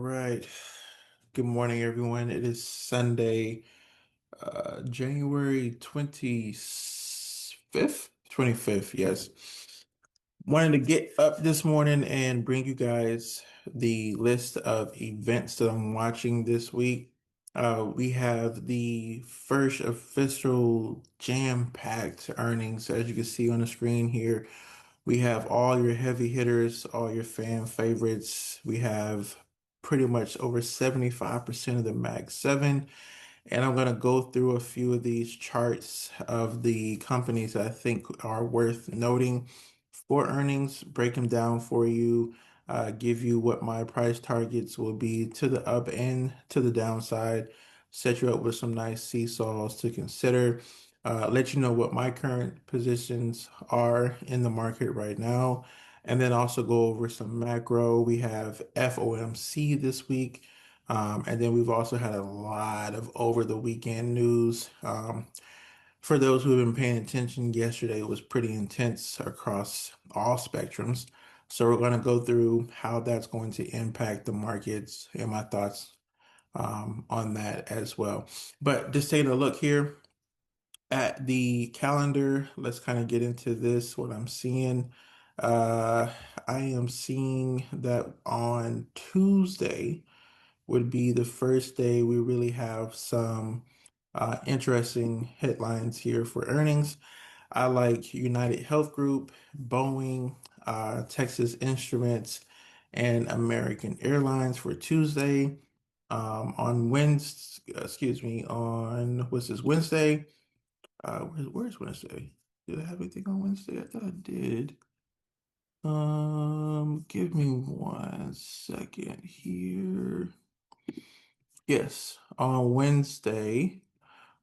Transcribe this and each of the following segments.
right. Good morning, everyone. It is Sunday, January 25th? 25th, yes. Wanted to get up this morning and bring you guys the list of events that I'm watching this week. We have the first official jam-packed earnings, as you can see on the screen here. We have all your heavy hitters, all your fan favorites. We have pretty much over 75% of the Mag 7. And I'm going to go through a few of these charts of the companies that I think are worth noting for earnings, break them down for you, give you what my price targets will be to the up and to the downside, set you up with some nice seesaws to consider, let you know what my current positions are in the market right now, and then also go over some macro. We have FOMC this week. And then we've also had a lot of over the weekend news. For those who have been paying attention, yesterday was pretty intense across all spectrums. So we're going to go through how that's going to impact the markets and my thoughts on that as well. But just taking a look here at the calendar, let's kind of get into this, what I'm seeing. Uh, I am seeing that on Tuesday would be the first day we really have some interesting headlines here for earnings. I like United Health Group, Boeing, Texas Instruments, and American Airlines for Tuesday. On Wednesday, excuse me, on what's this, Wednesday? Where's Wednesday? Did I have anything on Wednesday? I thought I did. Give me 1 second here. Yes, on Wednesday,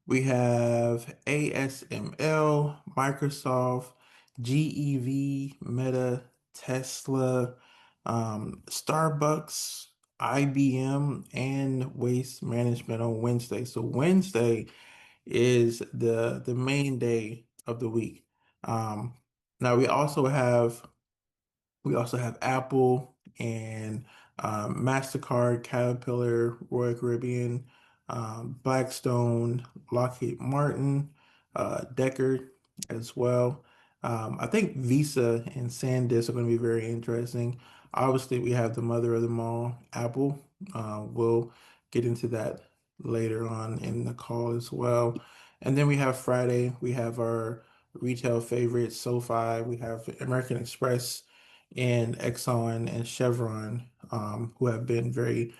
we have ASML, Microsoft, GEV, Meta, Tesla, Starbucks, IBM, and Waste Management on Wednesday. So Wednesday is the main day of the week. Um, Now we also have Apple and MasterCard, Caterpillar, Royal Caribbean, Blackstone, Lockheed Martin, Decker as well. I think Visa and SanDisk are going to be very interesting. Obviously, we have the mother of them all, Apple. We'll get into that later on in the call as well. And then we have Friday, we have our retail favorites, SoFi, we have American Express and Exxon and Chevron, who have been very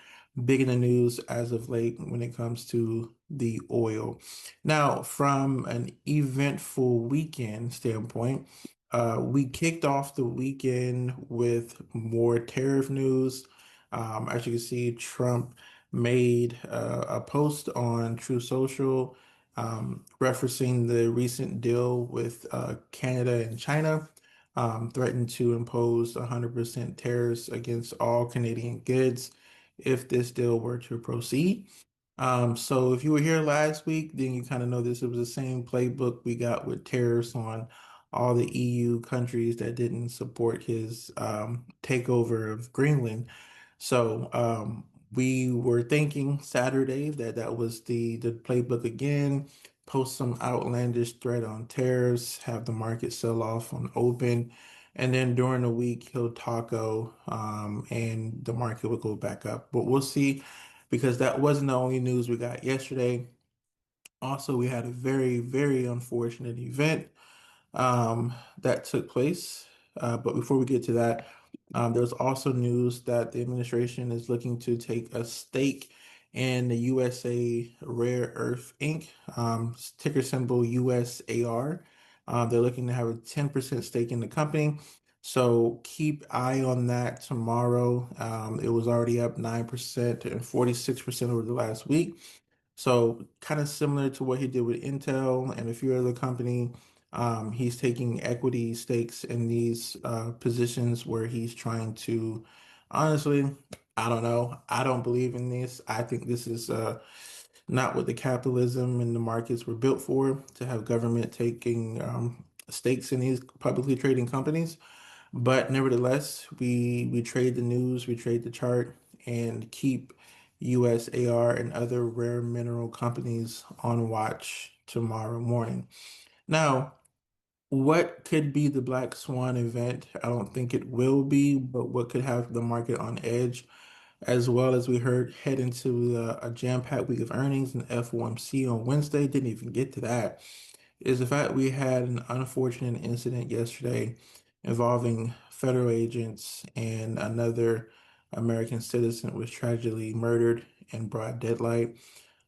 big in the news as of late when it comes to the oil. Now, from an eventful weekend standpoint, we kicked off the weekend with more tariff news. As you can see, Trump made a post on True Social referencing the recent deal with Canada and China, threatened to impose 100% tariffs against all Canadian goods if this deal were to proceed. So if you were here last week, then you kind of know this. It was the same playbook we got with tariffs on all the EU countries that didn't support his takeover of Greenland. So we were thinking Saturday that that was the playbook again. Post some outlandish threat on tariffs, have the market sell off on open, and then during the week he'll taco, and the market will go back up. But we'll see because that wasn't the only news we got yesterday. Also, we had a very, very unfortunate event that took place. But before we get to that, there's also news that the administration is looking to take a stake in the USA Rare Earth Inc., ticker symbol USAR. They're looking to have a 10% stake in the company. So keep eye on that tomorrow. It was already up 9% and 46% over the last week. So kind of similar to what he did with Intel and a few other company. He's taking equity stakes in these positions where he's trying to, honestly, I don't know. I don't believe in this. I think this is not what the capitalism and the markets were built for, to have government taking stakes in these publicly trading companies. But nevertheless, we trade the news, we trade the chart, and keep USAR and other rare mineral companies on watch tomorrow morning. Now, what could be the black swan event? I don't think it will be, but what could have the market on edge, as well as we heard head into a jam-packed week of earnings and FOMC on Wednesday, didn't even get to that, is the fact we had an unfortunate incident yesterday involving federal agents and another American citizen was tragically murdered in broad daylight.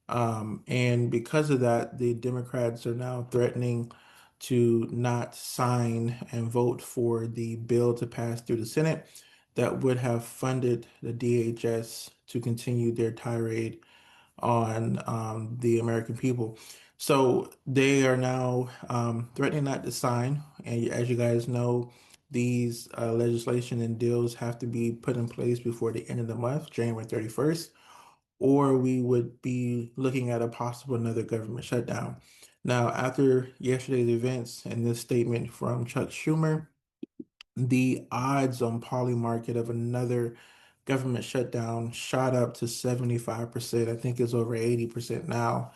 And because of that, the Democrats are now threatening to not sign and vote for the bill to pass through the Senate that would have funded the DHS to continue their tirade on the American people. So they are now threatening not to sign. And as you guys know, these legislation and deals have to be put in place before the end of the month, January 31st, or we would be looking at a possible another government shutdown. Now, after yesterday's events and this statement from Chuck Schumer, the odds on poly market of another government shutdown shot up to 75%. I think it's over 80% now.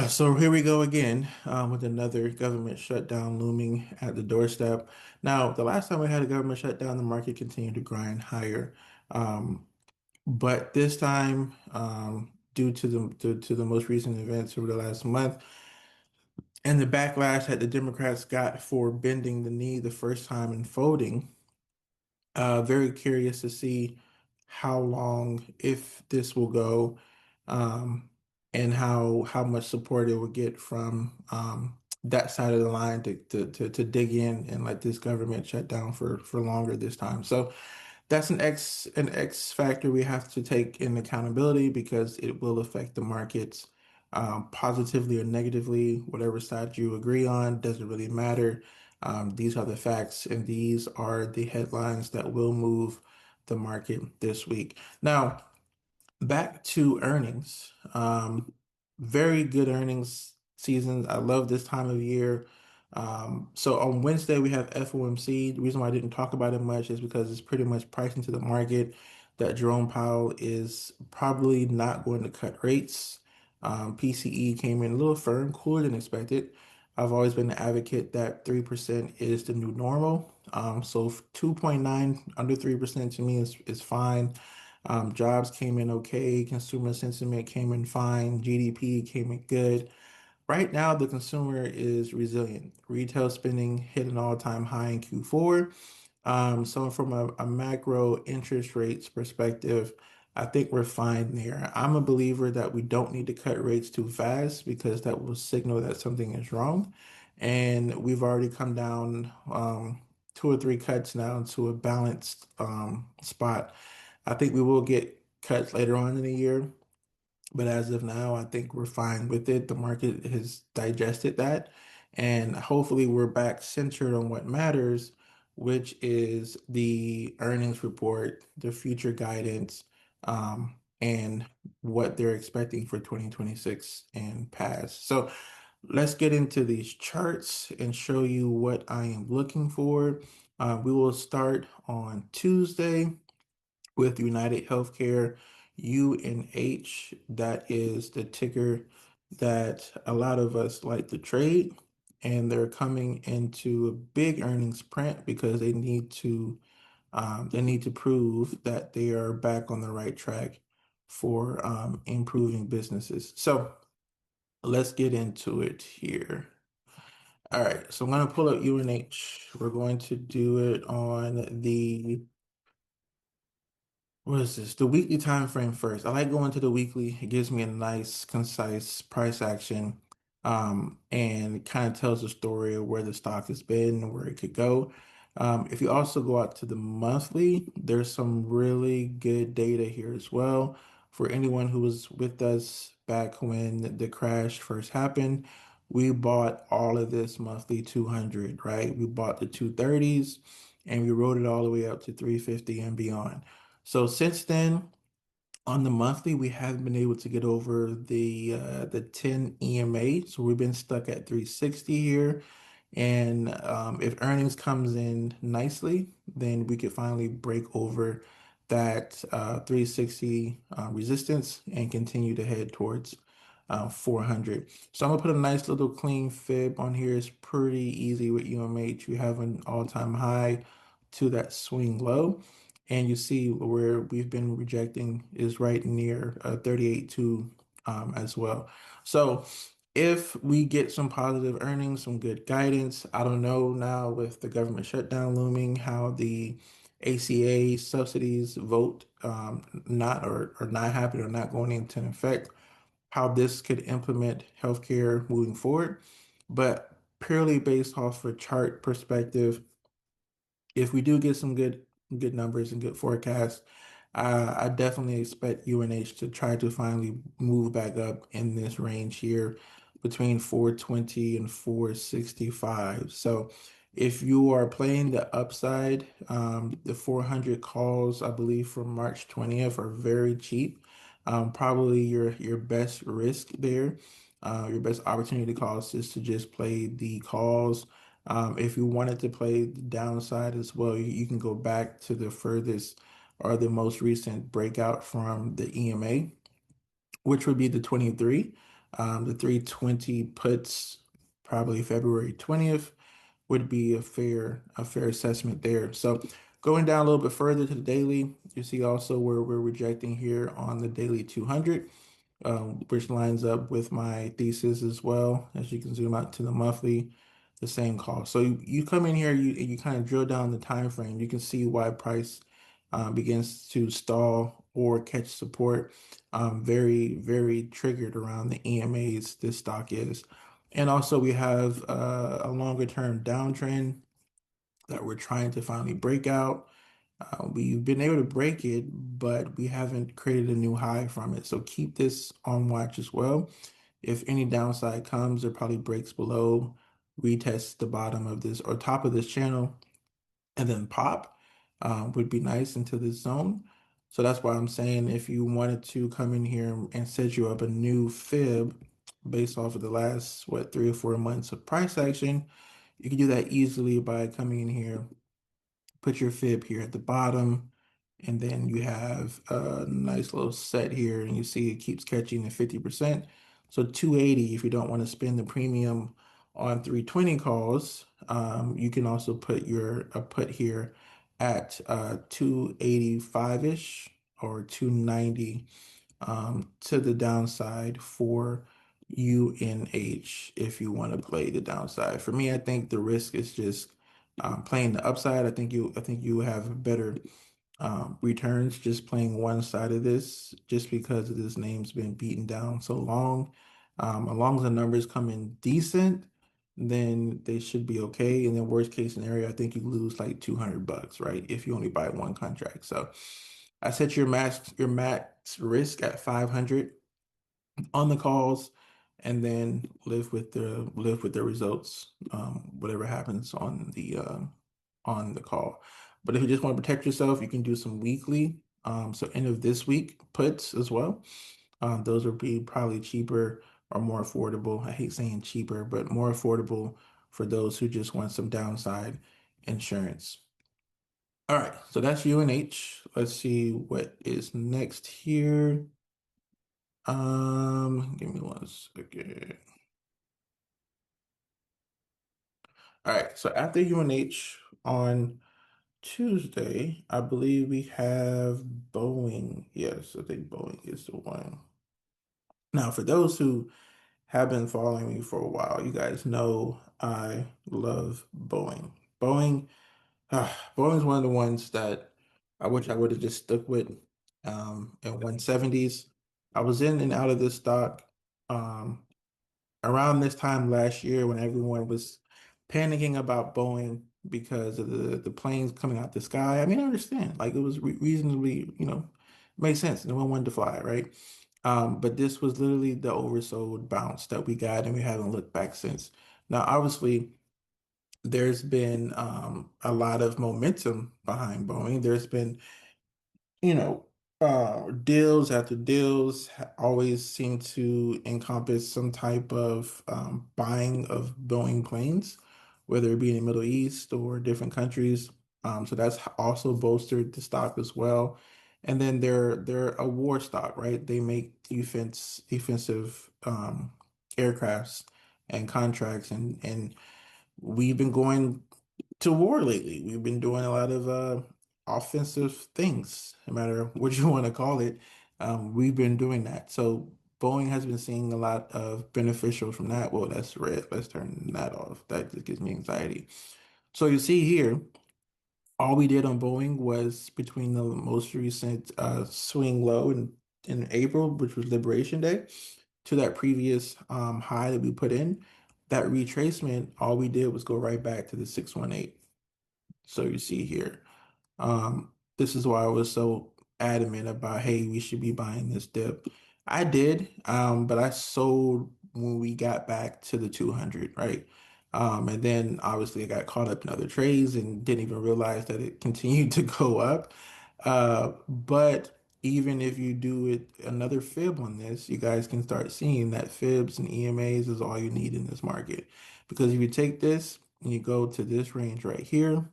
So here we go again with another government shutdown looming at the doorstep. Now, the last time we had a government shutdown, the market continued to grind higher. Um, but this time, due to the most recent events over the last month and the backlash that the Democrats got for bending the knee the first time and folding, very curious to see how long, if this will go, um, and how much support it will get from that side of the line to dig in and let this government shut down for longer this time. So that's an X factor we have to take in accountability because it will affect the markets positively or negatively. Whatever side you agree on doesn't really matter. These are the facts, and these are the headlines that will move the market this week. Now, back to earnings. Very good earnings season. I love this time of year. So on Wednesday we have FOMC. The reason why I didn't talk about it much is because it's pretty much priced into the market that Jerome Powell is probably not going to cut rates. PCE came in a little firm, cooler than expected. I've always been an advocate that 3% is the new normal. So 2.9 under 3% to me is fine. Jobs came in okay, consumer sentiment came in fine, GDP came in good. Right now, the consumer is resilient. Retail spending hit an all-time high in Q4. So from a macro interest rates perspective, I think we're fine there. I'm a believer that we don't need to cut rates too fast because that will signal that something is wrong. And we've already come down two or three cuts now to a balanced spot. I think we will get cuts later on in the year, but as of now, I think we're fine with it. The market has digested that, and hopefully we're back centered on what matters, which is the earnings report, the future guidance, and what they're expecting for 2026 and past. So let's get into these charts and show you what I am looking for. We will start on Tuesday with United Healthcare, UNH. That is the ticker that a lot of us like to trade. And they're coming into a big earnings print because they need to prove that they are back on the right track for improving businesses. So let's get into it here. All right, so I'm going to pull up UNH. We're going to do it on the what is this? The weekly time frame first. I like going to the weekly. It gives me a nice, concise price action, and kind of tells the story of where the stock has been and where it could go. If you also go out to the monthly, there's some really good data here as well. For anyone who was with us back when the crash first happened, we bought all of this monthly 200, right? We bought the 230s and we rode it all the way up to 350 and beyond. So since then, on the monthly, we haven't been able to get over the 10 EMA. So we've been stuck at 360 here. And if earnings comes in nicely, then we could finally break over that 360 resistance and continue to head towards 400. So I'm gonna put a nice little clean fib on here. It's pretty easy with UMH. You have an all-time high to that swing low, and you see where we've been rejecting is right near 38.2 as well. So if we get some positive earnings, some good guidance, I don't know now with the government shutdown looming, how the ACA subsidies vote not or not happening or not going into effect, how this could implement healthcare moving forward. But purely based off a chart perspective, if we do get some good numbers and good forecasts, I definitely expect UNH to try to finally move back up in this range here between 420 and 465. So if you are playing the upside, the 400 calls, I believe, from March 20th are very cheap. Probably your best risk there. Your best opportunity cost is to just play the calls. If you wanted to play the downside as well, you can go back to the furthest or the most recent breakout from the EMA, which would be the 23. The 320 puts probably February 20th would be a fair assessment there. So going down a little bit further to the daily, you see also where we're rejecting here on the daily 200, which lines up with my thesis as well. As you can zoom out to the monthly, the same call. So you come in here, you kind of drill down the time frame. You can see why price begins to stall or catch support. Very, very triggered around the EMAs, this stock is. And also we have a longer term downtrend that we're trying to finally break out. We've been able to break it, but we haven't created a new high from it. So keep this on watch as well. If any downside comes, it probably breaks below, retests the bottom of this or top of this channel, and then pop would be nice into this zone. So that's why I'm saying if you wanted to come in here and set you up a new fib based off of the last, what, 3 or 4 months of price action, you can do that easily by coming in here, put your fib here at the bottom, and then you have a nice little set here, and you see it keeps catching the 50%. So 280, if you don't want to spend the premium on 320 calls, you can also put your put here at 285-ish or 290 to the downside for UNH if you want to play the downside. For me, I think the risk is just playing the upside. I think you have better returns just playing one side of this, just because of this name's been beaten down so long. As long as the numbers come in decent, then they should be okay. And then worst case scenario, I think you lose like $200, right? If you only buy one contract. So I set your max risk at 500 on the calls, and then live with the results, whatever happens on the call. But if you just want to protect yourself, you can do some weekly. So end of this week puts as well. Those would be probably cheaper or more affordable. I hate saying cheaper, but more affordable for those who just want some downside insurance. All right, so that's UNH. Let's see what is next here. Give me one second. All right, so after UNH on Tuesday, I believe we have Boeing. Yes, I think Boeing is the one. Now, for those who have been following me for a while, you guys know I love Boeing. Boeing's one of the ones that I wish I would have just stuck with at 170s. I was in and out of this stock. Around this time last year when everyone was panicking about Boeing because of the planes coming out the sky. I mean, I understand. Like it was reasonably, made sense. No one wanted to fly, right? But this was literally the oversold bounce that we got, and we haven't looked back since. Now, obviously, there's been a lot of momentum behind Boeing. There's been deals after deals always seem to encompass some type of buying of Boeing planes, whether it be in the Middle East or different countries. So that's also bolstered the stock as well. And then they're a war stock, right? They make defensive aircrafts and contracts, and we've been going to war lately. We've been doing a lot of offensive things, no matter what you want to call it. We've been doing that. So Boeing has been seeing a lot of beneficial from that. Well, that's red. Let's turn that off. That just gives me anxiety. So you see here, all we did on Boeing was between the most recent swing low in April, which was Liberation Day, to that previous high that we put in. That retracement, all we did was go right back to the 618. So you see here. This is why I was so adamant about, hey, we should be buying this dip. I did, but I sold when we got back to the 200, right? And then obviously I got caught up in other trades and didn't even realize that it continued to go up. But even if you do it another fib on this, you guys can start seeing that fibs and EMAs is all you need in this market. Because if you take this and you go to this range right here,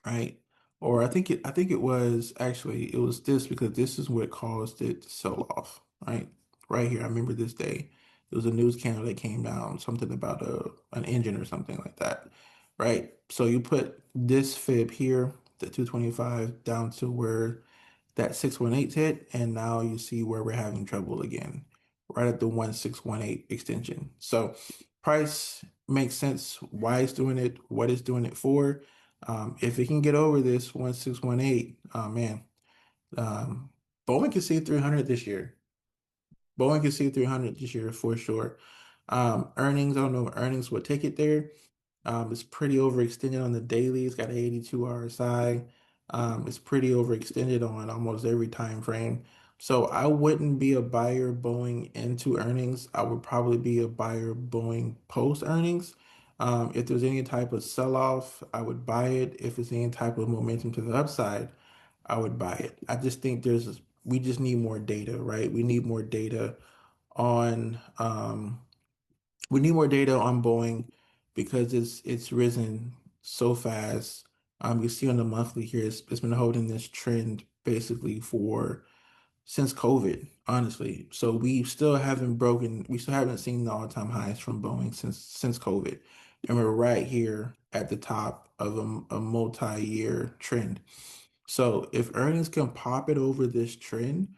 right? Or I think it was actually it was this because this is what caused it to sell off, right? Right here. I remember this day. It was a news channel that came down, something about an engine or something like that, right? So you put this fib here, the 225, down to where that 618 hit, and now you see where we're having trouble again, right at the 1618 extension. So price makes sense why it's doing it, what it's doing it for. If it can get over this 1618, oh man, um, Boeing can see 300 this year. Boeing can see 300 this year for sure. Earnings, I don't know if earnings would take it there. It's pretty overextended on the daily. It's got an 82 RSI. It's pretty overextended on almost every time frame. So I wouldn't be a buyer Boeing into earnings. I would probably be a buyer Boeing post earnings. If there's any type of sell-off, I would buy it. If there's any type of momentum to the upside, I would buy it. I just think we just need more data, right? On um, we need more data on Boeing because it's risen so fast. You see on the monthly here, it's been holding this trend basically for since COVID, honestly. So we still haven't seen the all-time highs from Boeing since COVID. And we're right here at the top of a multi-year trend. So if earnings can pop it over this trend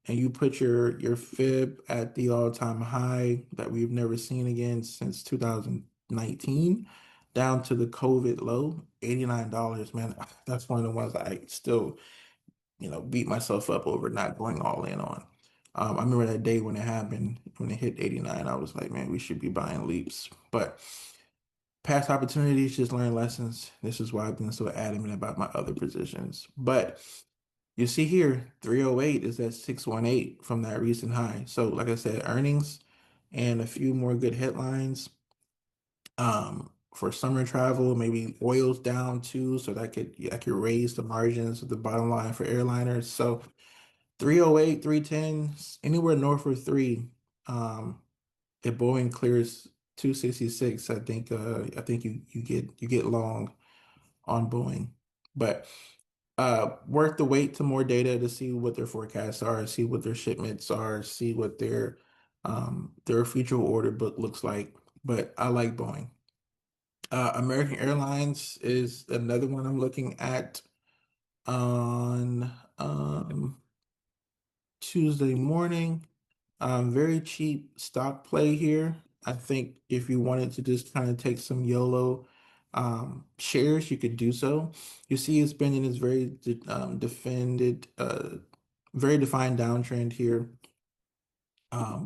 and you put your fib at the all-time high that we've never seen again since 2019, down to the COVID low, $89, man, that's one of the ones I still, beat myself up over not going all in on. I remember that day when it happened, when it hit 89, I was like, man, we should be buying leaps. But past opportunities just learn lessons. This is why I've been so adamant about my other positions. But you see here, 308 is at 618 from that recent high. So, like I said, earnings and a few more good headlines. For summer travel, maybe oil's down too, so that could raise the margins of the bottom line for airliners. So 308, 310, anywhere north of three. If Boeing clears 266, I think you get long on Boeing. But worth the wait to more data to see what their forecasts are, see what their shipments are, see what their future order book looks like. But I like Boeing. American Airlines is another one I'm looking at on Tuesday morning. Very cheap stock play here. I think if you wanted to just kind of take some YOLO shares, you could do so. You see it's been in this very defined downtrend here.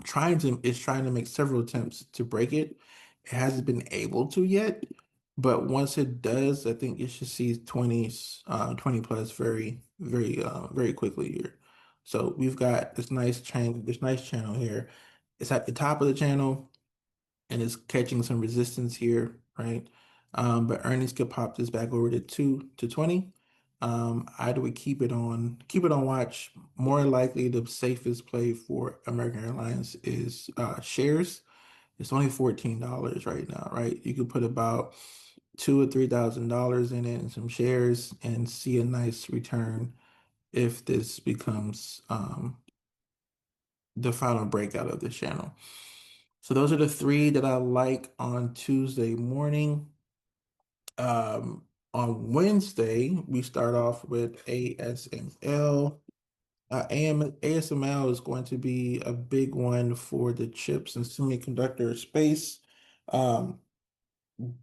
Trying to make several attempts to break it. It hasn't been able to yet, but once it does, I think you should see 20 plus very, very, very quickly here. So we've got this nice channel here. It's at the top of the channel and it's catching some resistance here, right? But earnings could pop this back over to 2 to 20. I would keep it on watch. More likely, the safest play for American Airlines is shares. It's only $14 right now, right? You could put about $2,000 or $3,000 in it and some shares and see a nice return if this becomes the final breakout of this channel. So those are the three that I like on Tuesday morning. On Wednesday, we start off with ASML. ASML is going to be a big one for the chips and semiconductor space. Um,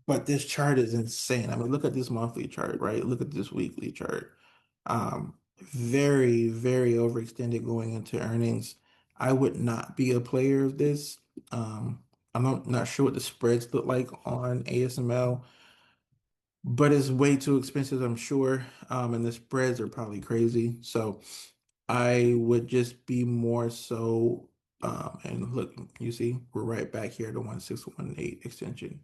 but this chart is insane. I mean, look at this monthly chart, right? Look at this weekly chart. Very, very overextended going into earnings. I would not be a player of this. I'm not sure what the spreads look like on ASML, but it's way too expensive, I'm sure. And the spreads are probably crazy. So I would just be more so, and look, you see, we're right back here at the 1618 extension.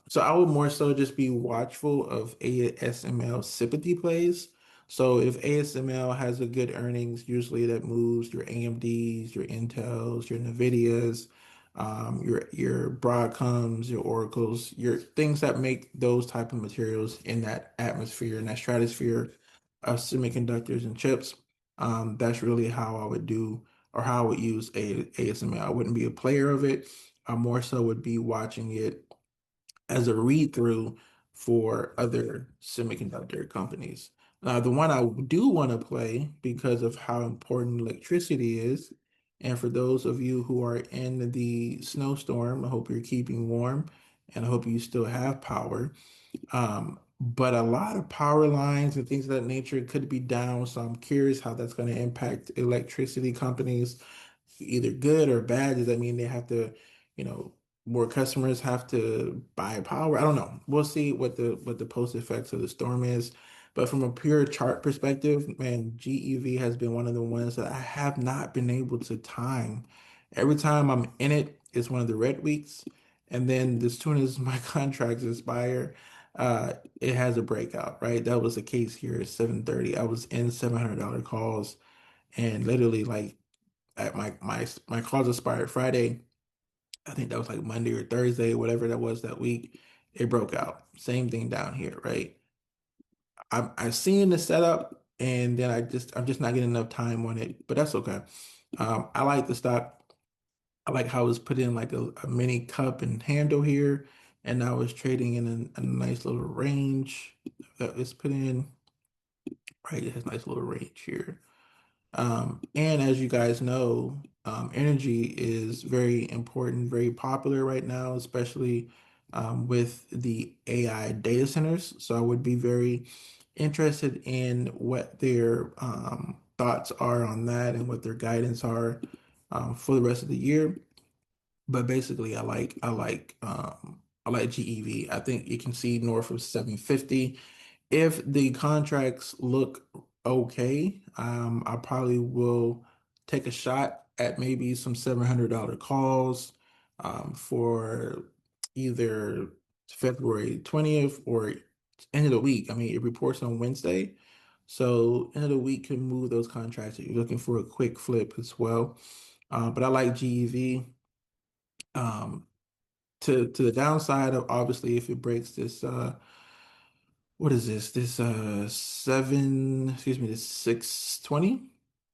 So I would more so just be watchful of ASML sympathy plays. So if ASML has a good earnings, usually that moves your AMDs, your Intels, your NVIDIAs, your Broadcoms, your Oracles, your things that make those type of materials in that atmosphere, in that stratosphere of semiconductors and chips. That's really how I would do or how I would use ASML. I wouldn't be a player of it. I more so would be watching it as a read through for other semiconductor companies. The one I do want to play because of how important electricity is, and for those of you who are in the snowstorm, I hope you're keeping warm and I hope you still have power. But a lot of power lines and things of that nature could be down, so I'm curious how that's going to impact electricity companies, either good or bad. Does that mean they have to, you know, more customers have to buy power? I don't know. We'll see what the post effects of the storm is. But from a pure chart perspective, man, GEV has been one of the ones that I have not been able to time. Every time I'm in it, it's one of the red weeks. And then as soon as my contracts expire, it has a breakout, right? That was the case here at 7:30. I was in $700 calls and literally like at my calls expired Friday. I think that was like Monday or Thursday, whatever that was that week. It broke out. Same thing down here, right? I've seen the setup, and then I'm just not getting enough time on it, but that's okay. I like the stock. I like how it's put in like a mini cup and handle here, and now it's trading in a nice little range that it's put in. Right, it has a nice little range here. And as you guys know, energy is very important, very popular right now, especially with the AI data centers. So I would be very interested in what their thoughts are on that and what their guidance are for the rest of the year. But basically, I like GEV. I think you can see north of 750. If the contracts look okay, I probably will take a shot at maybe some $700 calls for either February 20th or end of the week. I mean, it reports on Wednesday. So end of the week can move those contracts if you're looking for a quick flip as well. But I like GEV. Um, to the downside of obviously if it breaks this what is this? This this 620,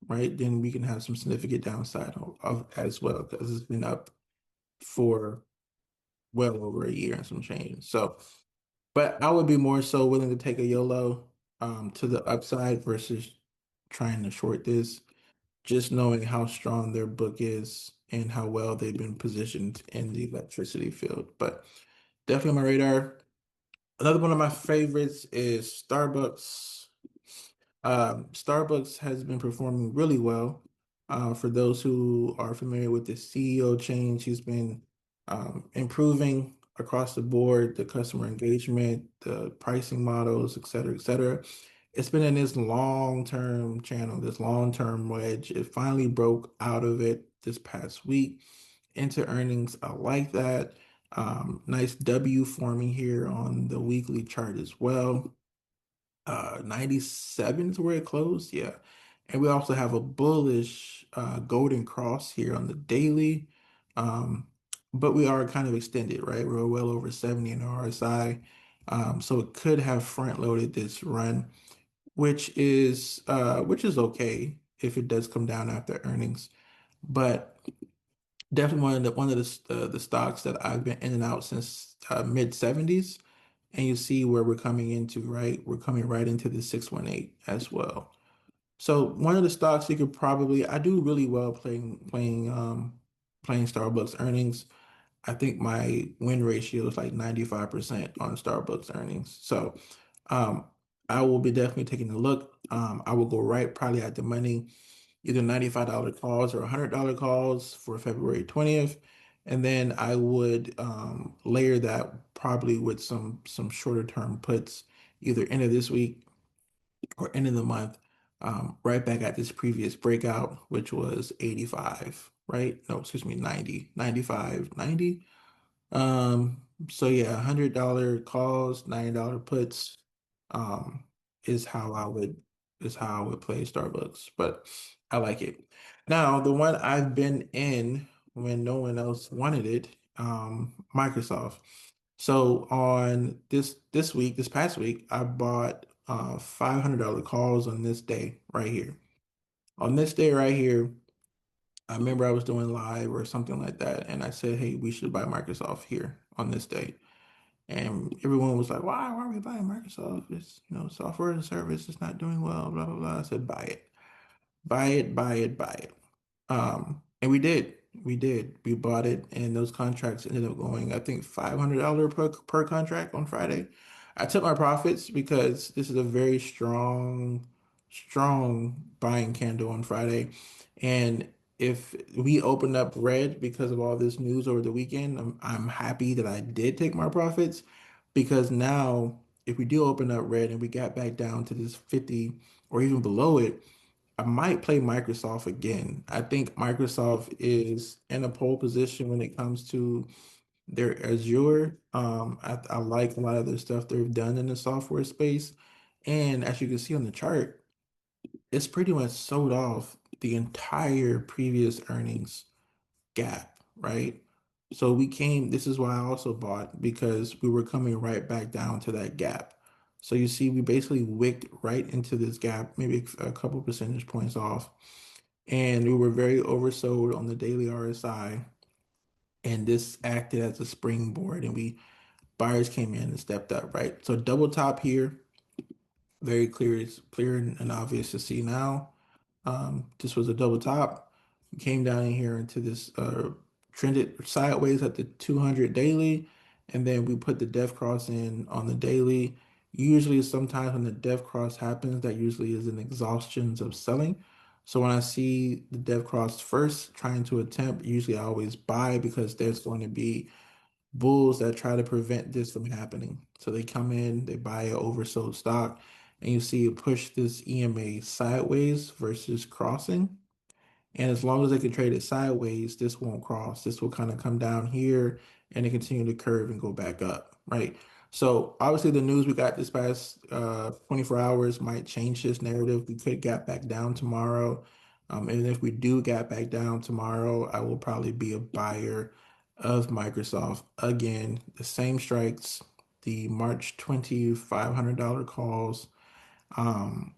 right? Then we can have some significant downside of as well because it's been up for well over a year and some change. So, but I would be more so willing to take a YOLO to the upside versus trying to short this, just knowing how strong their book is and how well they've been positioned in the electricity field. But definitely on my radar. Another one of my favorites is Starbucks. Starbucks has been performing really well. For those who are familiar with the CEO change, he's been improving across the board, the customer engagement, the pricing models, et cetera, et cetera. It's been in this long-term channel, this long-term wedge. It finally broke out of it this past week into earnings. I like that. Nice W forming here on the weekly chart as well. 97 is where it closed. Yeah. And we also have a bullish golden cross here on the daily. Um, but we are kind of extended, right? We're well over 70 in our RSI. So it could have front loaded this run. which is okay if it does come down after earnings. But definitely one of the stocks that I've been in and out since mid 70s, and you see where we're coming into, right? We're coming right into the 618 as well. So one of the stocks you could probably I do really well playing Starbucks earnings. I think my win ratio is like 95% on Starbucks earnings. So um I will be definitely taking a look. I will go right probably at the money, either $95 calls or $100 calls for February 20th. And then I would layer that probably with some shorter term puts either end of this week or end of the month, right back at this previous breakout, which was 85, right? No, excuse me, 90, 95, 90. So yeah, $100 calls, $90 puts, um, is how I would is how I would play Starbucks, but I like it. Now, the one I've been in when no one else wanted it, Microsoft. So on this past week, I bought $500 calls on this day right here. On this day right here, I remember I was doing live or something like that, and I said, "Hey, we should buy Microsoft here on this day." And everyone was like, "Why? Why are we buying Microsoft? It's, software as a service. It's not doing well. Blah blah blah." I said, "Buy it, buy it, buy it, buy it." And we did. We did. We bought it, and those contracts ended up going, I think, $500 per contract on Friday. I took my profits because this is a very strong buying candle on Friday. And if we opened up red because of all this news over the weekend, I'm happy that I did take my profits, because now if we do open up red and we got back down to this 50 or even below it, I might play Microsoft again. I think Microsoft is in a pole position when it comes to their Azure. I like a lot of the stuff they've done in the software space. And as you can see on the chart, it's pretty much sold off the entire previous earnings gap, right? So this is why I also bought, because we were coming right back down to that gap. So you see, we basically wicked right into this gap, maybe a couple percentage points off. And we were very oversold on the daily RSI. And this acted as a springboard, and buyers came in and stepped up, right? So double top here, very clear, it's clear and obvious to see now. This was a double top. We came down in here into this trended sideways at the 200 daily, and then we put the def cross in on the daily. Usually, sometimes when the def cross happens, that usually is an exhaustion of selling. So when I see the def cross first trying to attempt, usually I always buy, because there's going to be bulls that try to prevent this from happening. So they come in, they buy an oversold stock, and you see it push this EMA sideways versus crossing. And as long as they can trade it sideways, this won't cross. This will kind of come down here and then continue to curve and go back up, right? So obviously the news we got this past 24 hours might change this narrative. We could gap back down tomorrow. And if we do gap back down tomorrow, I will probably be a buyer of Microsoft. Again, the same strikes, the March 20 $500 calls. Um,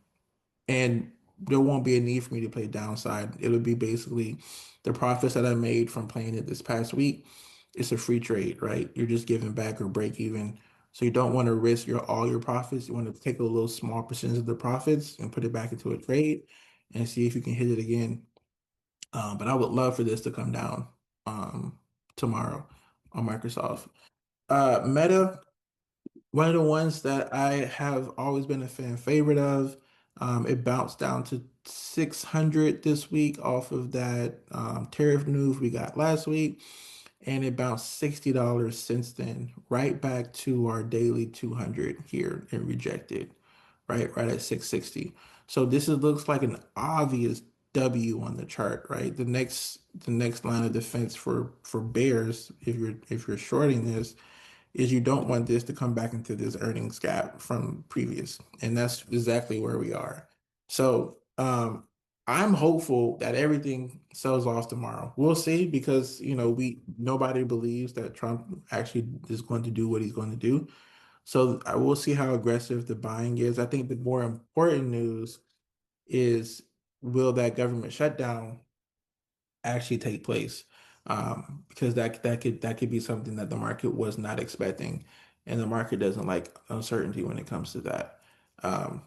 and there won't be a need for me to play downside. It'll be basically the profits that I made from playing it this past week. It's a free trade, right? You're just giving back or break even. So you don't want to risk all your profits. You want to take a little small percentage of the profits and put it back into a trade and see if you can hit it again. But I would love for this to come down um, tomorrow on Microsoft. Meta, one of the ones that I have always been a fan favorite of. It bounced down to 600 this week off of that tariff news we got last week, and it bounced $60 since then, right back to our daily 200 here and rejected, right at 660. So looks like an obvious W on the chart, right? The next line of defense for bears, if you're shorting this, is you don't want this to come back into this earnings gap from previous. And that's exactly where we are. So I'm hopeful that everything sells off tomorrow. We'll see, because nobody believes that Trump actually is going to do what he's going to do. So I will see how aggressive the buying is. I think the more important news is, will that government shutdown actually take place? Because that could be something that the market was not expecting, and the market doesn't like uncertainty when it comes to that. Um,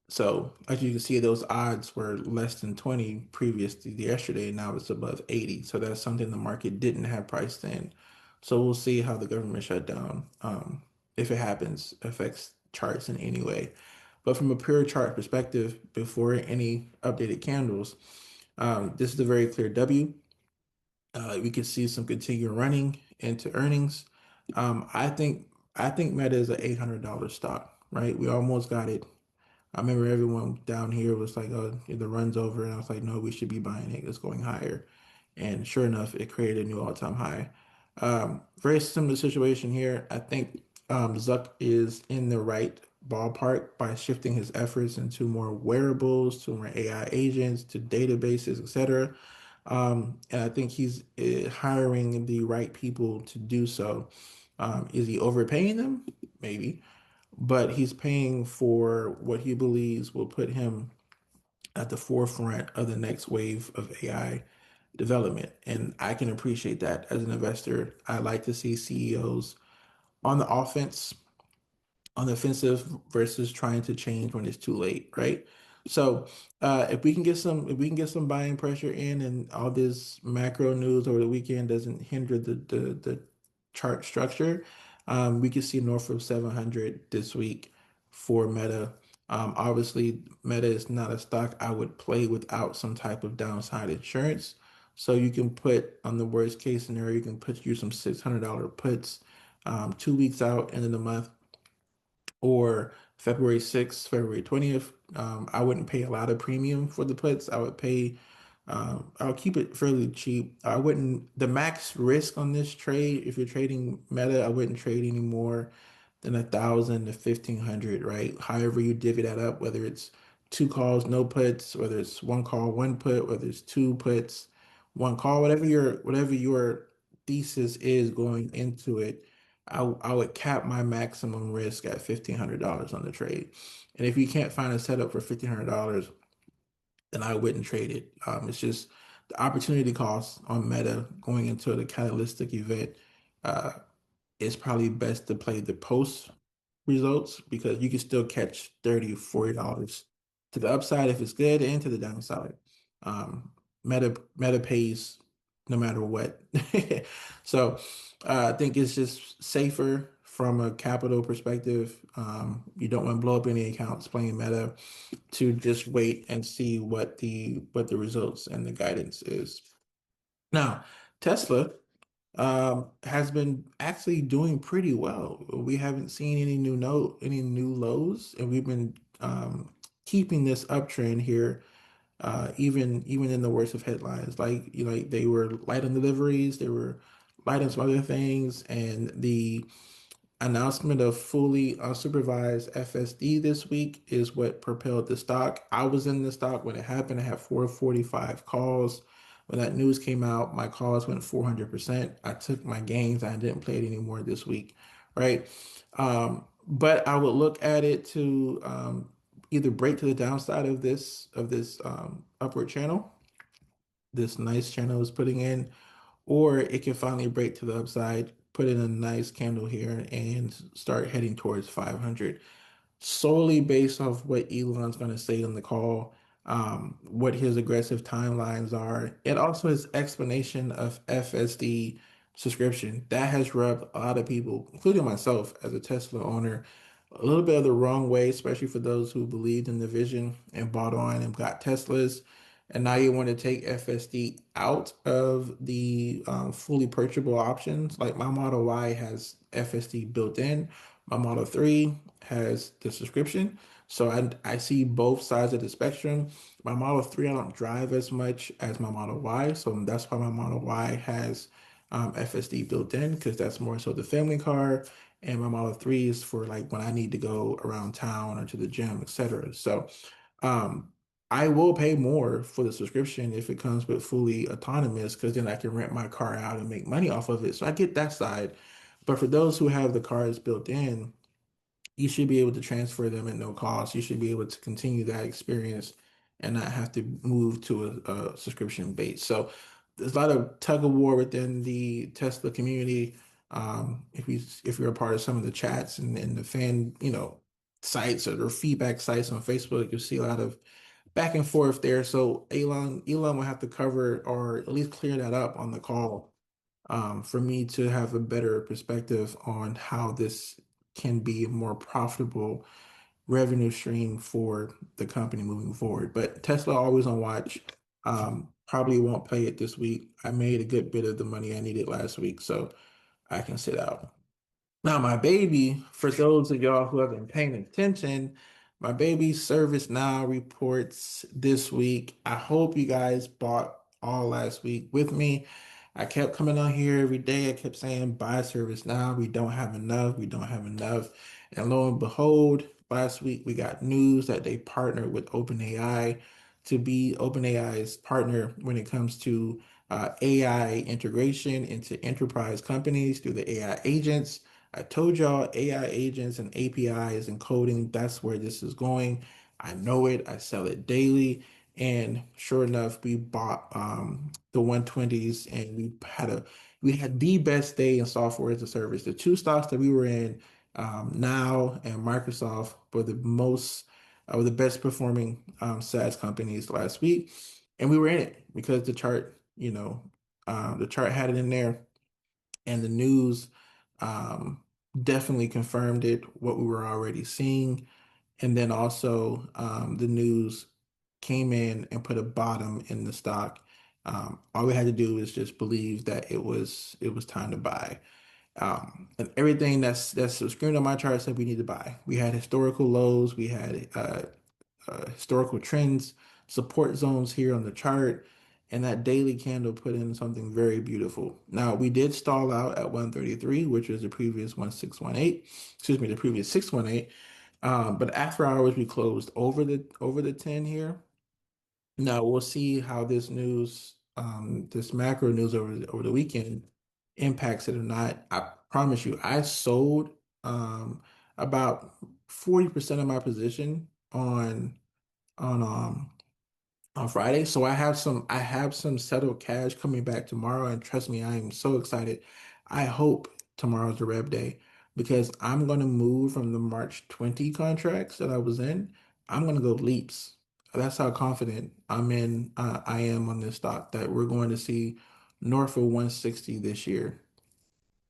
so as you can see, those odds were less than 20 previous to yesterday. Now it's above 80. So that's something the market didn't have priced in. So we'll see how the government shutdown, if it happens, affects charts in any way. But from a pure chart perspective, before any updated candles, this is a very clear W. We could see some continued running into earnings. I think Meta is an $800 stock, right? We almost got it. I remember everyone down here was like, "Oh, the run's over," and I was like, "No, we should be buying it. It's going higher." And sure enough, it created a new all-time high. Very similar situation here. I think Zuck is in the right ballpark by shifting his efforts into more wearables, to more AI agents, to databases, etc. And I think he's hiring the right people to do so. Is he overpaying them? Maybe, but he's paying for what he believes will put him at the forefront of the next wave of AI development. And I can appreciate that as an investor. I like to see CEOs on the offense, on the offensive versus trying to change when it's too late, right? So if we can get some buying pressure in, and all this macro news over the weekend doesn't hinder the chart structure, we could see north of 700 this week for Meta. Obviously, Meta is not a stock I would play without some type of downside insurance. So you can put on the worst case scenario, you can put you some $600 puts 2 weeks out, end of the month, or February 6th, February 20th. I wouldn't pay a lot of premium for the puts. I'll keep it fairly cheap. I wouldn't, the max risk on this trade, if you're trading Meta, I wouldn't trade any more than 1,000 to 1,500, right? However you divvy that up, whether it's two calls, no puts, whether it's one call, one put, whether it's two puts, one call, whatever your thesis is going into it, I would cap my maximum risk at $1,500 on the trade. And if you can't find a setup for $1,500, then I wouldn't trade it. It's just the opportunity cost on Meta going into the catalytic event. Uh, it's probably best to play the post results, because you can still catch 30, $40 to the upside if it's good, and to the downside. Meta pays no matter what. So I think it's just safer from a capital perspective. You don't want to blow up any accounts playing Meta, to just wait and see what the results and the guidance is. Now, Tesla has been actually doing pretty well. We haven't seen any new lows, and we've been keeping this uptrend here, even in the worst of headlines. Like they were light on deliveries, they were light on some other things, and the announcement of fully unsupervised FSD this week is what propelled the stock. I was in the stock when it happened. I had 445 calls. When that news came out, my calls went 400%. I took my gains. I didn't play it anymore this week, right? But I would look at it to either break to the downside of this upward channel, this nice channel is putting in, or it can finally break to the upside, put in a nice candle here, and start heading towards 500, solely based off what Elon's going to say on the call, what his aggressive timelines are, and also his explanation of FSD subscription. That has rubbed a lot of people, including myself as a Tesla owner, a little bit of the wrong way, especially for those who believed in the vision and bought on and got Teslas. And now you want to take FSD out of the fully purchasable options. Like my Model Y has FSD built in. My Model 3 has the subscription. So I see both sides of the spectrum. My Model 3, I don't drive as much as my Model Y. So that's why my Model Y has FSD built in, because that's more so the family car. And my Model 3 is for like when I need to go around town or to the gym, etc. So um, I will pay more for the subscription if it comes with fully autonomous, because then I can rent my car out and make money off of it. So I get that side. But for those who have the cars built in, you should be able to transfer them at no cost. You should be able to continue that experience and not have to move to a subscription base. So there's a lot of tug of war within the Tesla community. If you're a part of some of the chats and the fan, sites or the feedback sites on Facebook, you'll see a lot of back and forth there. So Elon will have to cover or at least clear that up on the call, for me to have a better perspective on how this can be a more profitable revenue stream for the company moving forward. But Tesla always on watch. Probably won't play it this week. I made a good bit of the money I needed last week, so I can sit out. Now, my baby, for those of y'all who have been paying attention, my baby's service now reports this week. I hope you guys bought all last week with me. I kept coming on here every day. I kept saying, buy service now. We don't have enough. We don't have enough. And lo and behold, last week we got news that they partnered with OpenAI to be OpenAI's partner when it comes to AI integration into enterprise companies through the AI agents. I told y'all AI agents and APIs and coding, that's where this is going. I know it. I sell it daily. And sure enough, we bought the 120s and we had the best day in software as a service. The two stocks that we were in, Now and Microsoft, were the best performing SaaS companies last week. And we were in it because the chart had it in there, and the news um, definitely confirmed it, what we were already seeing. And then also, the news came in and put a bottom in the stock. All we had to do is just believe that it was time to buy. And everything that's screened on my chart said we need to buy. We had historical lows, we had historical trends, support zones here on the chart, and that daily candle put in something very beautiful. Now, we did stall out at 133, which was the previous 1618, excuse me, the previous 618. But after hours, we closed over the 10 here. Now we'll see how this macro news over the weekend impacts it or not. I promise you, I sold about 40% of my position on um on Friday. So I have some settled cash coming back tomorrow, and trust me, I am so excited. I hope tomorrow's the rev day because I'm gonna move from the March 20 contracts that I was in. I'm gonna go leaps. That's how confident I am on this stock that we're going to see north of 160 this year.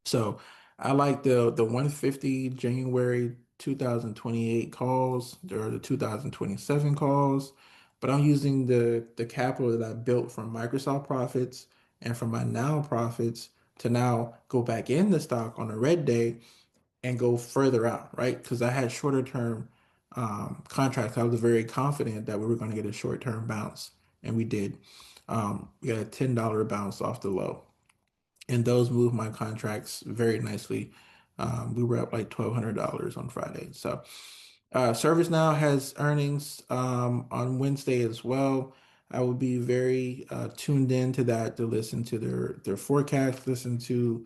So I like the 150 January 2028 calls. There are the 2027 calls, but I'm using the capital that I built from Microsoft profits and from my now profits to now go back in the stock on a red day and go further out, right? Because I had shorter term contracts. I was very confident that we were going to get a short term bounce, and we did. We got a $10 bounce off the low, and those moved my contracts very nicely. We were up like $1,200 on Friday. So, ServiceNow has earnings on Wednesday as well. I will be very tuned in to that to listen to their forecast, listen to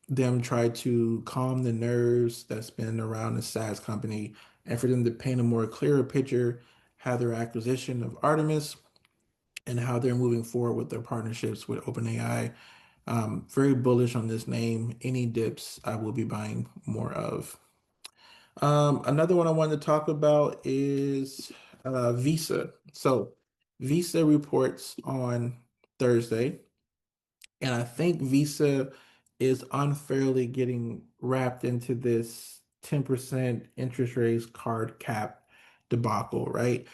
them try to calm the nerves that's been around the SaaS company, and for them to paint a more clearer picture how their acquisition of Artemis and how they're moving forward with their partnerships with OpenAI. Very bullish on this name. Any dips, I will be buying more of. Another one I wanted to talk about is Visa. So Visa reports on Thursday. And I think Visa is unfairly getting wrapped into this 10% interest rates card cap debacle, right?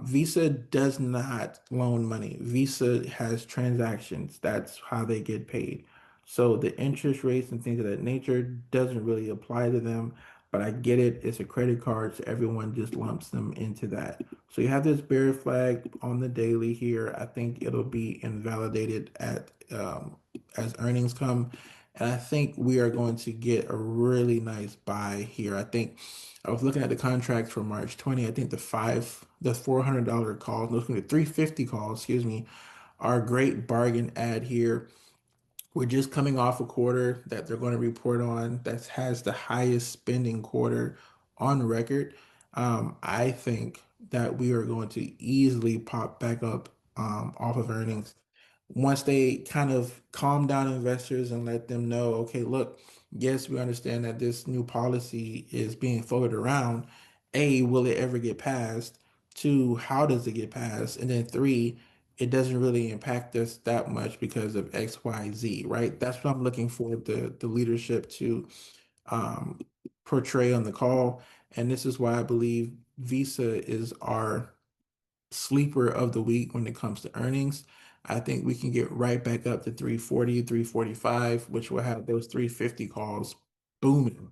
Visa does not loan money. Visa has transactions. That's how they get paid. So the interest rates and things of that nature doesn't really apply to them. But I get it. It's a credit card, so everyone just lumps them into that. So you have this bear flag on the daily here. I think it'll be invalidated as earnings come, and I think we are going to get a really nice buy here. I think I was looking at the contracts for March 20. I think the $400 calls, looking at 350 calls, excuse me, are a great bargain add here. We're just coming off a quarter that they're going to report on that has the highest spending quarter on record. I think that we are going to easily pop back up off of earnings once they kind of calm down investors and let them know, okay, look, yes, we understand that this new policy is being floated around. A, will it ever get passed? Two, how does it get passed? And then three, it doesn't really impact us that much because of X, Y, Z, right? That's what I'm looking for the leadership to um, portray on the call. And this is why I believe Visa is our sleeper of the week when it comes to earnings. I think we can get right back up to 340, 345, which will have those 350 calls booming,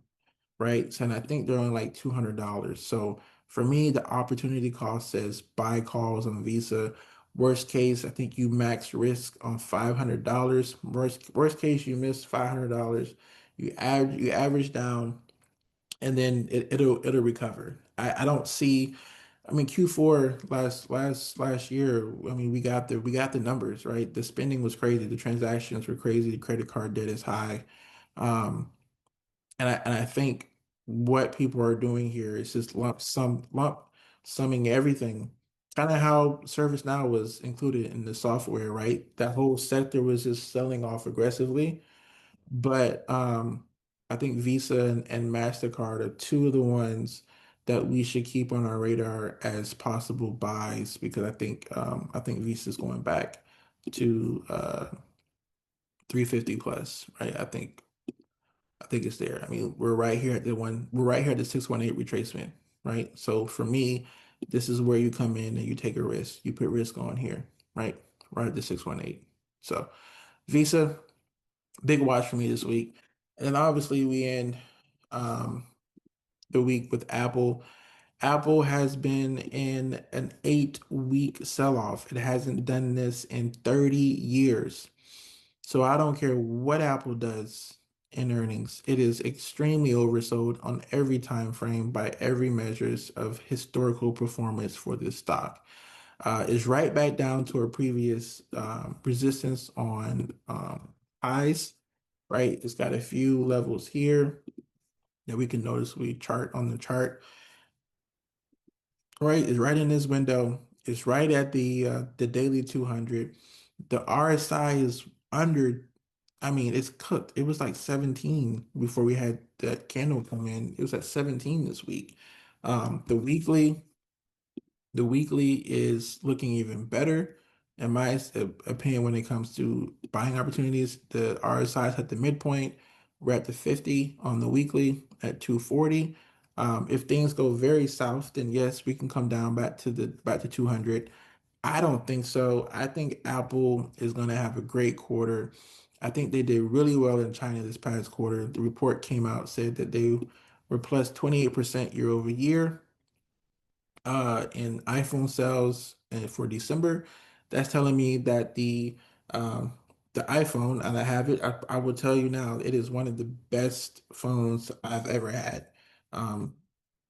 right? So, and I think they're only like $200. So for me, the opportunity cost says buy calls on Visa. Worst case, I think you max risk on $500. Worst case, you miss $500. You average down, and then it'll recover. I don't see. I mean, Q4 last year. I mean, we got the numbers right. The spending was crazy. The transactions were crazy. The credit card debt is high. Um, and I think what people are doing here is just lump summing everything. Kind of how ServiceNow was included in the software, right? That whole sector was just selling off aggressively. But I think Visa and MasterCard are two of the ones that we should keep on our radar as possible buys because I think Visa is going back to 350 plus, right? I think it's there. I mean, we're right here at the 618 retracement, right? So for me, this is where you come in and you take a risk. You put risk on here, right? Right at the 618. So Visa, big watch for me this week. And then obviously we end um, the week with Apple. Apple has been in an 8-week sell-off. It hasn't done this in 30 years. So I don't care what Apple does in earnings. It is extremely oversold on every time frame by every measures of historical performance for this stock. It's right back down to our previous resistance on highs, right? It's got a few levels here that we can notice we chart on the chart, right? It's right in this window. It's right at the daily 200. The RSI is under, I mean, it's cooked. It was like 17 before we had that candle come in. It was at 17 this week. Um, the weekly The weekly is looking even better, in my opinion, when it comes to buying opportunities. The RSI is at the midpoint. We're at the 50 on the weekly at 240. If things go very south, then yes, we can come down back to 200. I don't think so. I think Apple is going to have a great quarter. I think they did really well in China this past quarter. The report came out, said that they were plus 28% year over year in iPhone sales for December. That's telling me that the iPhone, and I have it, I will tell you now, it is one of the best phones I've ever had. Um,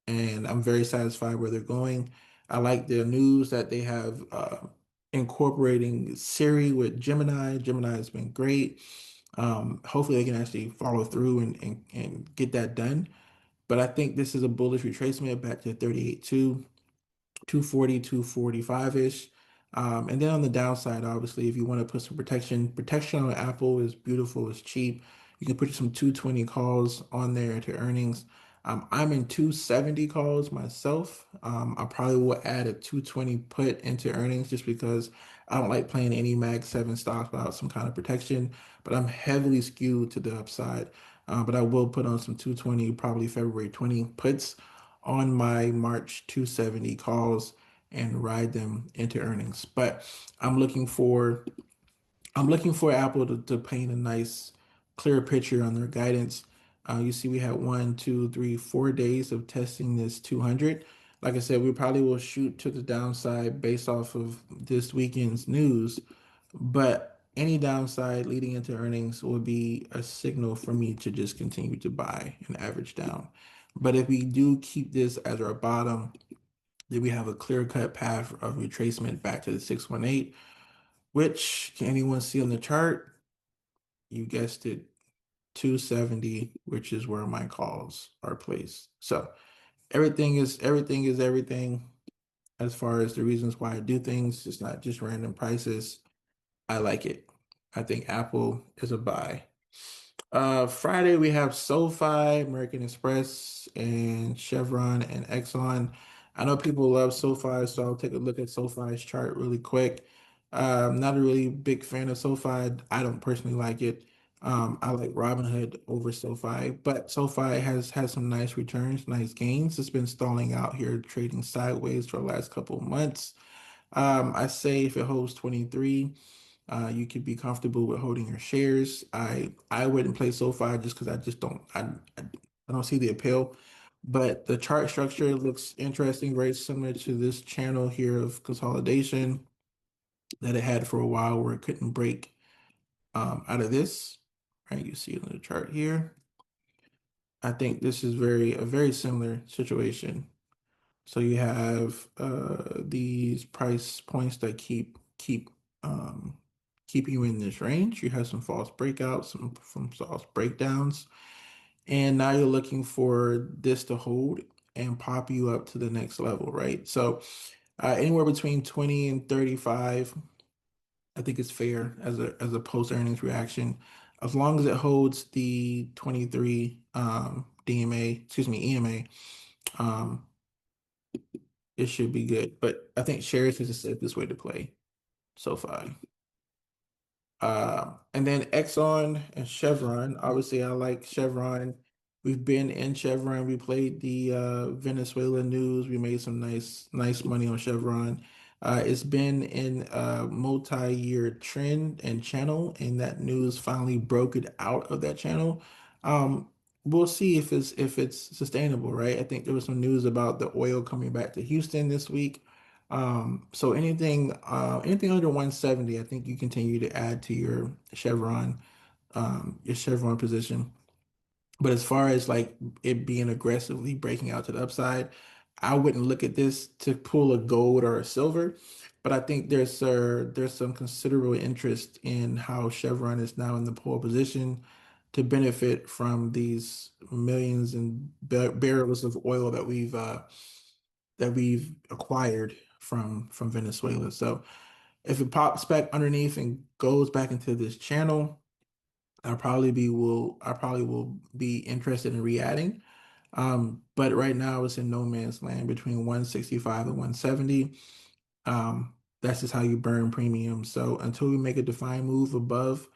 and I'm very satisfied where they're going. I like the news that they have incorporating Siri with Gemini. Gemini has been great. Hopefully they can actually follow through and get that done. But I think this is a bullish retracement back to 38.2. 240, 245-ish. And then on the downside, obviously, if you want to put some protection on Apple is beautiful, it's cheap. You can put some 220 calls on there to earnings. I'm in 270 calls myself. I probably will add a 220 put into earnings just because I don't like playing any Mag 7 stocks without some kind of protection, but I'm heavily skewed to the upside. But I will put on some 220, probably February 20 puts on my March 270 calls and ride them into earnings. But I'm looking for I'm looking for Apple to paint a nice, clear picture on their guidance. You see, we had 1, 2, 3, 4 days of testing this 200. Like I said, we probably will shoot to the downside based off of this weekend's news, but any downside leading into earnings will be a signal for me to just continue to buy and average down. But if we do keep this as our bottom, then we have a clear-cut path of retracement back to the 618, which can anyone see on the chart? You guessed it, 270, which is where my calls are placed. So everything is everything as far as the reasons why I do things. It's not just random prices. I like it. I think Apple is a buy. Friday we have SoFi, American Express, and Chevron and Exxon. I know people love SoFi, so I'll take a look at SoFi's chart really quick. I'm not a really big fan of SoFi. I don't personally like it. I like Robinhood over SoFi, but SoFi has some nice returns, nice gains. It's been stalling out here, trading sideways for the last couple of months. I say if it holds 23. You could be comfortable with holding your shares. I wouldn't play SoFi just because I just don't I don't see the appeal. But the chart structure looks interesting, very similar to this channel here of consolidation that it had for a while where it couldn't break out of this. Right, you see it in the chart here. I think this is a very similar situation. So you have these price points that keep you in this range. You have some false breakouts, some false breakdowns, and now you're looking for this to hold and pop you up to the next level, right? So anywhere between 20 and 35, I think it's fair as a post earnings reaction, as long as it holds the 23 DMA, excuse me, EMA. Um, it should be good. But I think shares is the safest way to play so far. And then Exxon and Chevron. Obviously, I like Chevron. We've been in Chevron. We played the Venezuela news. We made some nice money on Chevron. It's been in a multi-year trend and channel, and that news finally broke it out of that channel. We'll see if it's sustainable, right? I think there was some news about the oil coming back to Houston this week. So anything under 170, I think you continue to add to your Chevron position. But as far as like it being aggressively breaking out to the upside, I wouldn't look at this to pull a gold or a silver. But I think there's some considerable interest in how Chevron is now in the pole position to benefit from these millions and barrels of oil that we've acquired from Venezuela. So if it pops back underneath and goes back into this channel, I probably will be interested in re-adding. But right now it's in no man's land between 165 and 170. That's just how you burn premium. So until we make a defined move above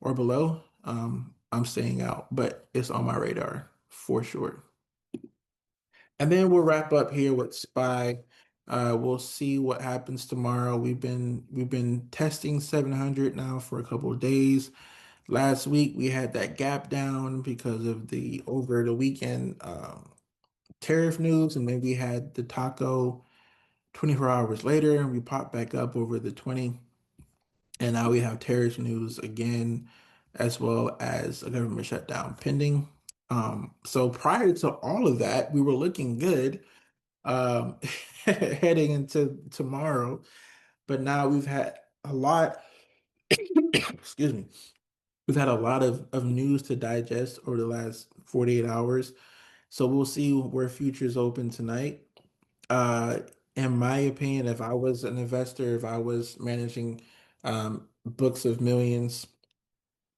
or below, I'm staying out, but it's on my radar for sure. And then we'll wrap up here with SPY. We'll see what happens tomorrow. We've been testing 700 now for a couple of days. Last week we had that gap down because of the over the weekend tariff news, and then we had the taco 24 hours later, and we popped back up over the 20. And now we have tariff news again, as well as a government shutdown pending. So prior to all of that, we were looking good um, heading into tomorrow. But now we've had a lot, excuse me, we've had a lot of news to digest over the last 48 hours. So we'll see where futures open tonight. Uh, in my opinion, if I was an investor, if I was managing books of millions,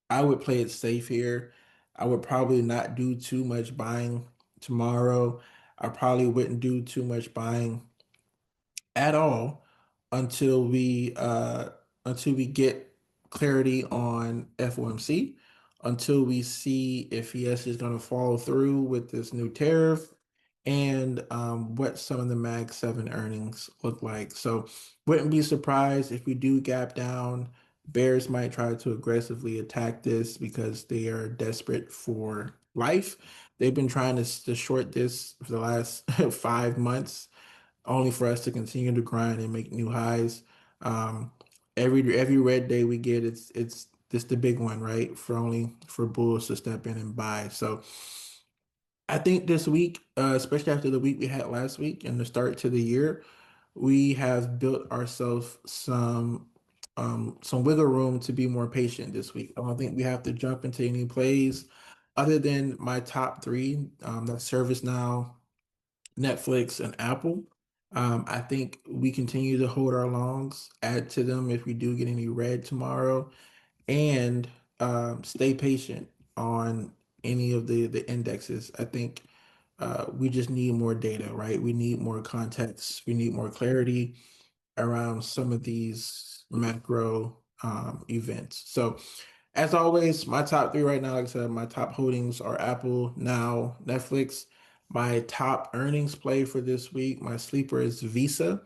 I would play it safe here. I would probably not do too much buying tomorrow. I probably wouldn't do too much buying at all until we get clarity on FOMC, until we see if yes is going to follow through with this new tariff and what some of the Mag 7 earnings look like. So wouldn't be surprised if we do gap down. Bears might try to aggressively attack this because they are desperate for life. They've been trying to short this for the last 5 months only for us to continue to grind and make new highs. Um, every red day we get, it's this the big one, right? For bulls to step in and buy. So I think this week, especially after the week we had last week and the start to the year, we have built ourselves some wiggle room to be more patient this week. I don't think we have to jump into any plays other than my top three. That's ServiceNow, Netflix, and Apple. I think we continue to hold our longs, add to them if we do get any red tomorrow, and stay patient on any of the indexes. I think we just need more data, right? We need more context. We need more clarity around some of these macro events. So, as always, my top three right now, like I said, my top holdings are Apple, Now, Netflix. My top earnings play for this week, my sleeper is Visa.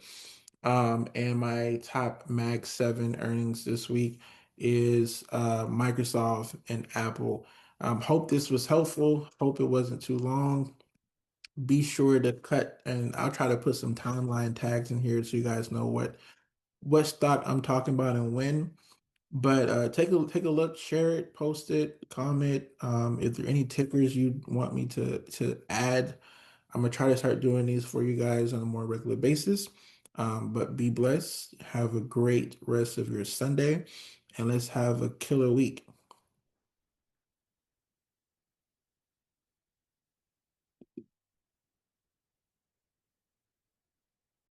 And my top Mag 7 earnings this week is Microsoft and Apple. Hope this was helpful. Hope it wasn't too long. Be sure to cut, and I'll try to put some timeline tags in here so you guys know what stock I'm talking about and when. But take a look, share it, post it, comment. If there are any tickers you want me to add, I'm gonna try to start doing these for you guys on a more regular basis. But be blessed. Have a great rest of your Sunday, and let's have a killer week.